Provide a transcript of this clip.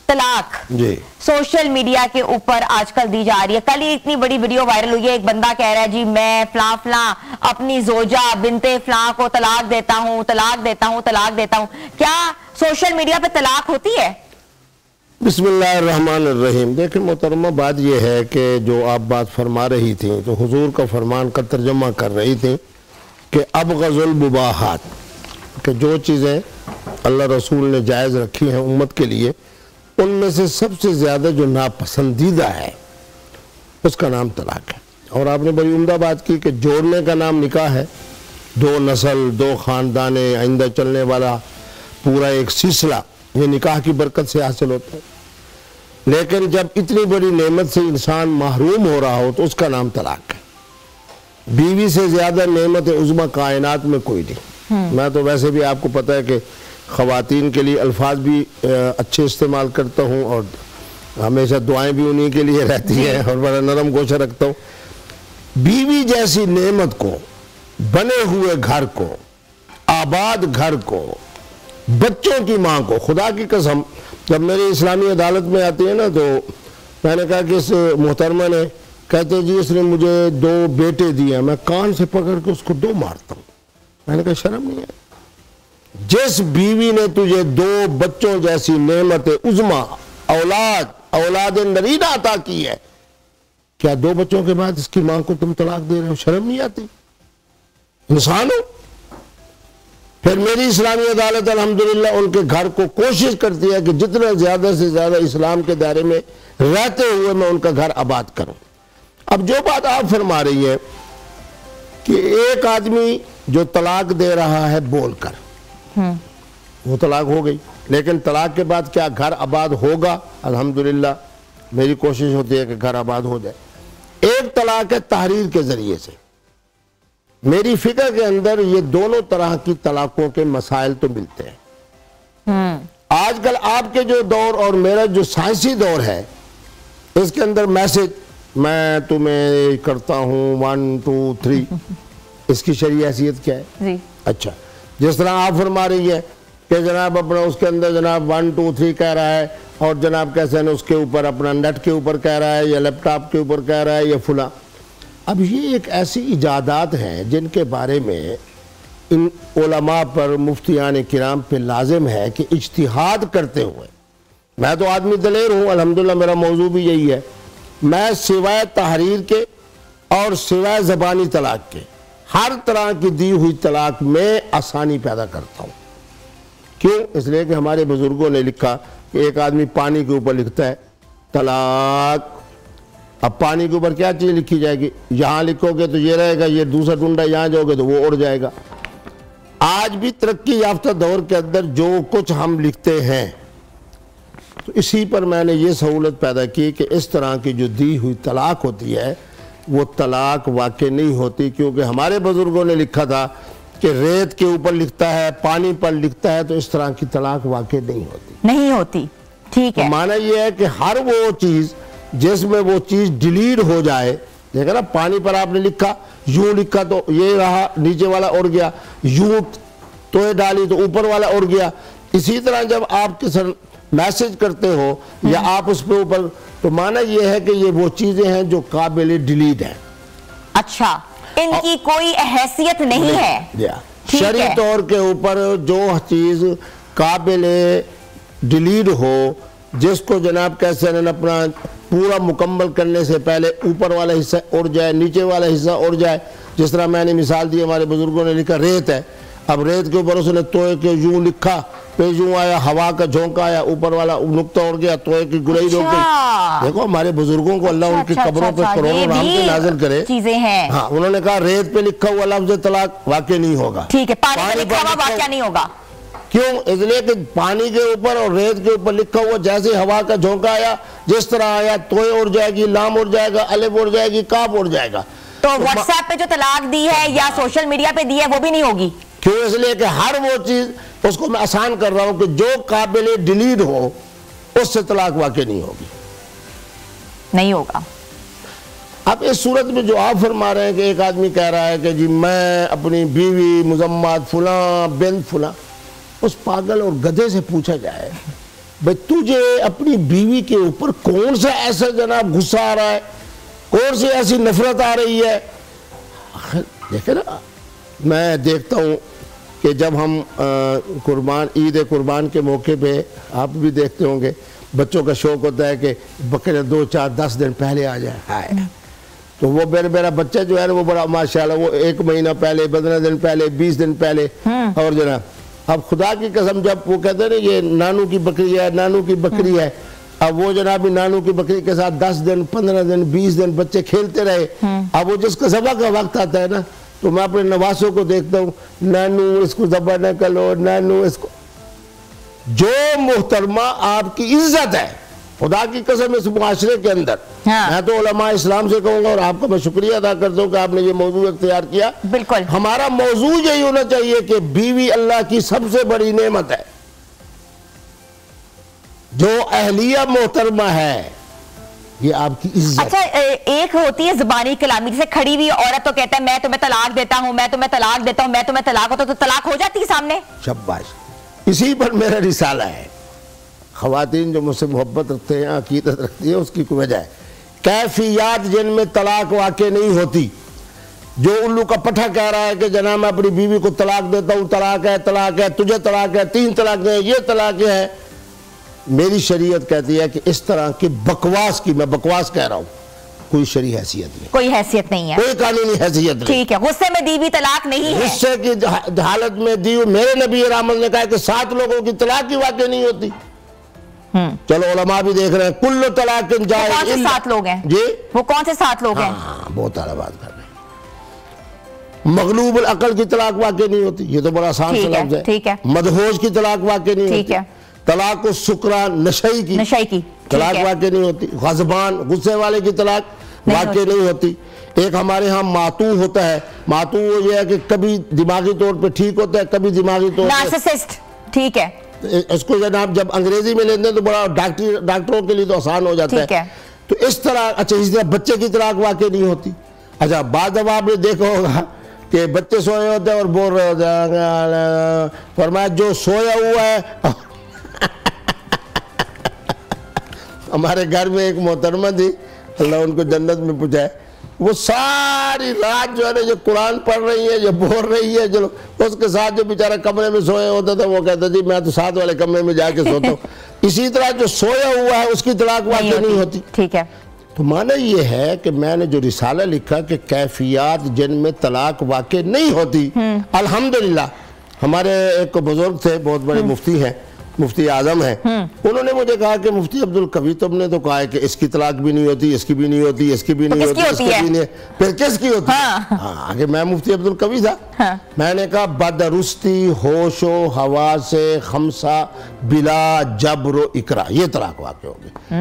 طلاق جی social media کے اوپر آج کل دی جا رہی ہے. کل ہی اتنی بڑی ویڈیو وائرل ہوئی ہے, ایک بندہ کہہ رہا ہے جی میں فلاں فلاں اپنی زوجہ بنت فلاں کو طلاق دیتا ہوں, طلاق دیتا ہوں, طلاق دیتا ہوں. کیا سوشل میڈیا پہ طلاق ہوتی ہے؟ بسم اللہ الرحمن الرحیم. دیکھیں محترمہ, بات یہ ہے کہ جو آپ بات فرما رہی تھیں تو حضور کا فرمان کا ترجمہ کر رہی تھیں کہ ابغض المباحات, کہ جو چیزیں اللہ رسول نے جائز رکھی ہیں امت کے لیے, ان میں سے سب سے زیادہ جو ناپسندیدہ ہے اس کا نام طلاق ہے. اور آپ نے بڑی عمدہ بات کی کہ جوڑنے کا نام نکاح ہے. دو نسل, دو خاندان, آئندہ چلنے والا پورا ایک سلسلہ یہ نکاح کی برکت سے حاصل ہوتا ہے. لیکن جب اتنی بڑی نعمت سے انسان محروم ہو رہا ہو تو اس کا نام طلاق ہے. بیوی سے زیادہ نعمت عظمی کائنات میں کوئی نہیں. میں تو ویسے بھی آپ کو پتہ ہے کہ خواتین کے لیے الفاظ بھی اچھے استعمال کرتا ہوں اور ہمیشہ دعائیں بھی انہی کے لیے رہتی ہیں اور بڑا نرم گوشہ رکھتا ہوں. بیوی جیسی نعمت کو, بنے ہوئے گھر کو, آباد گھر کو, بچوں کی ماں کو, خدا کی قسم جب میری اسلامی عدالت میں آتی ہے نا تو میں نے کہا کہ اس محترمہ نے, کہتے جی اس نے مجھے 2 بیٹے دیے, میں کان سے پکڑ کے اس کو 2 مارتا ہوں. میں نے کہا شرم نہیں ہے؟ جس بیوی نے تجھے 2 بچوں جیسی نعمت عظمی اولاد نرینہ عطا کی ہے, کیا 2 بچوں کے بعد اس کی ماں کو تم طلاق دے رہے ہو؟ شرم نہیں آتی؟ انسان ہو. پھر میری اسلامی عدالت الحمدللہ ان کے گھر کو کوشش کرتی ہے کہ جتنا زیادہ سے زیادہ اسلام کے دائرے میں رہتے ہوئے میں ان کا گھر آباد کروں. اب جو بات آپ فرما رہی ہے کہ ایک آدمی جو طلاق دے رہا ہے بول کر, وہ طلاق ہو گئی, لیکن طلاق کے بعد کیا گھر آباد ہوگا؟ الحمدللہ میری کوشش ہوتی ہے کہ گھر آباد ہو جائے. ایک طلاق ہے تحریر کے ذریعے سے. میری فکر کے اندر یہ دونوں طرح کی طلاقوں کے مسائل تو ملتے ہیں. آج کل آپ کے جو دور اور میرا جو سائنسی دور ہے اس کے اندر میسج میں تمہیں کرتا ہوں 1 2 3, اس کی شرعی حیثیت کیا ہے؟ اچھا, جس طرح آپ فرما رہی ہے کہ جناب اپنا اس کے اندر جناب 1 2 3 کہہ رہا ہے اور جناب کیسے اس کے اوپر اپنا نیٹ کے اوپر کہہ رہا ہے یا لیپ ٹاپ کے اوپر کہہ رہا ہے یا فلاں. اب یہ ایک ایسی ایجادات ہیں جن کے بارے میں ان علماء پر, مفتیان کرام پہ لازم ہے کہ اجتہاد کرتے ہوئے, میں تو آدمی دلیر ہوں الحمدللہ, میرا موضوع بھی یہی ہے, میں سوائے تحریر کے اور سوائے زبانی طلاق کے ہر طرح کی دی ہوئی طلاق میں آسانی پیدا کرتا ہوں. کیوں؟ اس لیے کہ ہمارے بزرگوں نے لکھا کہ ایک آدمی پانی کے اوپر لکھتا ہے طلاق. اب پانی کے اوپر کیا چیز لکھی جائے گی؟ یہاں لکھو گے تو یہ رہے گا, یہ دوسرا ڈنڈا یہاں جاؤ گے تو وہ اڑ جائے گا. آج بھی ترقی یافتہ دور کے اندر جو کچھ ہم لکھتے ہیں تو اسی پر میں نے یہ سہولت پیدا کی کہ اس طرح کی جو دی ہوئی طلاق ہوتی ہے وہ طلاق واقع نہیں ہوتی, کیونکہ ہمارے بزرگوں نے لکھا تھا کہ ریت کے اوپر لکھتا ہے, پانی پر لکھتا ہے, تو اس طرح کی طلاق واقع نہیں ہوتی. ٹھیک ہے, معنی یہ ہے کہ ہر وہ چیز جس میں وہ چیز ڈیلیٹ ہو جائے, دیکھا نا پانی پر آپ نے لکھا, یوں لکھا تو یہ رہا, نیچے والا اڑ گیا, یوں توئے ڈالی تو اوپر والا اڑ گیا. اسی طرح جب آپ کے سر میسج کرتے ہو یا آپ اس پہ اوپر, تو معنی یہ ہے کہ یہ وہ چیزیں ہیں جو قابل ڈیلیٹ ہیں. اچھا, ان کی کوئی حیثیت نہیں ہے. شرعی طور کے اوپر جو چیز قابل ڈیلیٹ ہو, جس کو جناب کیسے اپنا پورا مکمل کرنے سے پہلے اوپر والا حصہ اڑ جائے, نیچے والا حصہ اڑ جائے. جس طرح میں نے مثال دی, ہمارے بزرگوں نے لکھا ریت ہے, اب ریت کے اوپر اس نے توئے کے یوں لکھا, پہ یوں آیا, ہوا کا جھونکا آیا, اوپر والا نقطہ اڑ گیا, توئے کی گرئی روک گئی. دیکھو ہمارے بزرگوں کو اللہ ان کی قبروں پہ کروڑوں رحمتیں نازل کرے. ہاں, انہوں نے کہا ریت پہ لکھا ہوا لفظ طلاق واقع نہیں ہوگا. ٹھیک ہے, پانی پہ لکھا ہوا واقع نہیں ہوگا. کیوں؟ اس لیے کہ پانی کے اوپر اور ریت کے اوپر لکھا ہوا جیسے ہوا کا جھونکا آیا, جس طرح آیا, توئے اڑ جائے گی, لام اڑ جائے گا, الف اڑ جائے گی, کاف اڑ جائے گا. تو واٹس ایپ پہ جو طلاق دی ہے یا سوشل میڈیا پہ دی ہے وہ بھی نہیں ہوگی. کیوں؟ اس لیے کہ ہر وہ چیز اس کو میں آسان کر رہا ہوں کہ جو قابل ڈیلیٹ ہو اس سے طلاق واقع نہیں ہوگی, نہیں ہوگا. اب اس صورت میں جو آپ فرما رہے ہیں کہ ایک آدمی کہہ رہا ہے کہ جی میں اپنی بیوی مزمت فلاں بنت فلاں, اس پاگل اور گدھے سے پوچھا جائے بھئی تجھے اپنی بیوی کے اوپر کون سا ایسا جناب غصہ آ رہا ہے، کون سی ایسی نفرت آ رہی ہے؟ دیکھیں نا، میں دیکھتا ہوں کہ جب ہم عید قربان کے موقع پہ، آپ بھی دیکھتے ہوں گے، بچوں کا شوق ہوتا ہے کہ بکرے 2 4 10 دن پہلے آ جائیں، تو وہ میرا بچہ جو ہے نا وہ بڑا ماشاءاللہ وہ 1 مہینہ پہلے، 15 دن پہلے، 20 دن پہلے، اور جناب اب خدا کی قسم جب وہ کہتے ہیں نا یہ نانو کی بکری ہے، نانو کی بکری ہے، اب وہ جناب نانو کی بکری کے ساتھ 10 دن 15 دن 20 دن بچے کھیلتے رہے، اب وہ جس کا ذبح کا وقت آتا ہے نا تو میں اپنے نواسوں کو دیکھتا ہوں، نانو اس کو ذبح نہ کرو، نانو اس کو، جو محترمہ آپ کی عزت ہے خدا کی قسم اس معاشرے کے اندر، میں تو علماء اسلام سے کہوں گا اور آپ کا میں شکریہ ادا کرتا ہوں کہ آپ نے یہ موضوع اختیار کیا۔ بالکل ہمارا موضوع یہی ہونا چاہیے کہ بیوی اللہ کی سب سے بڑی نعمت ہے، جو اہلیہ محترمہ ہے یہ آپ کی عزت۔ اچھا ایک ہوتی ہے زبانی کلامی، جیسے کھڑی ہوئی عورت تو کہتا ہے میں تمہیں طلاق دیتا ہوں، میں تمہیں طلاق دیتا ہوں، میں تمہیں طلاق ہوتا، تو طلاق ہو جاتی ہے سامنے؟ شاباش، اسی پر میرا رسالہ ہے۔ خواتین جو مجھ سے محبت رکھتے ہیں، عقیدت رکھتی ہیں، اس کی کوئی وجہ ہے، کیفیات جن میں طلاق واقع نہیں ہوتی، جو الو کا پٹھا کہہ رہا ہے کہ جناب میں اپنی بیوی کو طلاق دیتا ہوں، طلاق ہے، طلاق ہے، تجھے طلاق ہے، 3 طلاق ہے، یہ طلاق ہے، میری شریعت کہتی ہے کہ اس طرح کی بکواس کی، میں بکواس کہہ رہا ہوں، کوئی شرعی حیثیت نہیں، کوئی حیثیت نہیں ہے، کوئی قانونی حیثیت نہیں۔ ٹھیک ہے، غصے میں دی ہوئی طلاق نہیں ہے، غصے کی حالت میں دی ہوئی، میرے نبی رحمت نے کہا کہ 7 لوگوں کی طلاق کی واقع نہیں ہوتی۔ چلو علماء بھی دیکھ رہے ہیں، کل طلاق جائز۔ کون سے 7 لوگ ہیں؟ جی وہ کون سے 7 لوگ ہیں؟ ہاں بہت اعلیٰ بات کر رہے ہیں۔ مغلوب العقل کی طلاق واقع نہیں ہوتی، یہ تو بڑا آسان سا لفظ ہے۔ ٹھیک ہے، مدہوش کی طلاق واقع نہیں ہوتی، طلاق السکران نشئی کی طلاق واقع نہیں ہوتی، غضبان غصے والے کی طلاق واقع نہیں ہوتی۔ ایک ہمارے ہاں ماتو ہوتا ہے، ماتو وہ یہ ہے کہ کبھی دماغی طور پہ ٹھیک ہوتا ہے، کبھی دماغی طور پہ نارسسسٹ، ٹھیک ہے، اس کو جناب جب انگریزی میں لیتے ہیں تو بڑا ڈاکٹروں کے لیے تو آسان ہو جاتا ہے، تو اس طرح۔ اچھا اس طرح بچے کی طلاق واقع نہیں ہوتی۔ اچھا بعض دفعہ آپ نے دیکھا ہوگا کہ بچے سوئے ہوتے ہیں اور بول رہے ہوتے ہیں، فرمایا جو سویا ہوا ہے۔ ہمارے گھر میں ایک محترمہ تھی، اللہ ان کو جنت میں پہنچائے، وہ ساری رات جو ہے نا یہ قرآن پڑھ رہی ہے، یہ بول رہی ہے، چلو اس کے ساتھ جو بیچارہ کمرے میں سوئے ہوتا تھا وہ کہتا جی میں تو 7 والے کمرے میں جا کے سوتا ہوں۔ اسی طرح جو سویا ہوا ہے اس کی طلاق واقع نہیں ہوتی۔ ٹھیک ہے، تو معنی یہ ہے کہ میں نے جو رسالہ لکھا کہ کیفیات جن میں طلاق واقع نہیں ہوتی، الحمدللہ ہمارے ایک بزرگ تھے، بہت بڑے مفتی ہیں، مفتی اعظم ہیں، انہوں نے مجھے کہا کہ مفتی عبدالقوی تم نے تو کہا ہے کہ اس کی طلاق بھی نہیں ہوتی، اس کی بھی نہیں ہوتی، اس کی بھی نہیں ہوتی، اس کی بھی نہیں، پھر کس کی ہوتی ہے؟ ہاں کہ میں مفتی عبدالقوی تھا، میں نے کہا بدرستی ہوش و حواس خمسہ بلا جبر و اکرا، یہ طلاق واقع ہوگی۔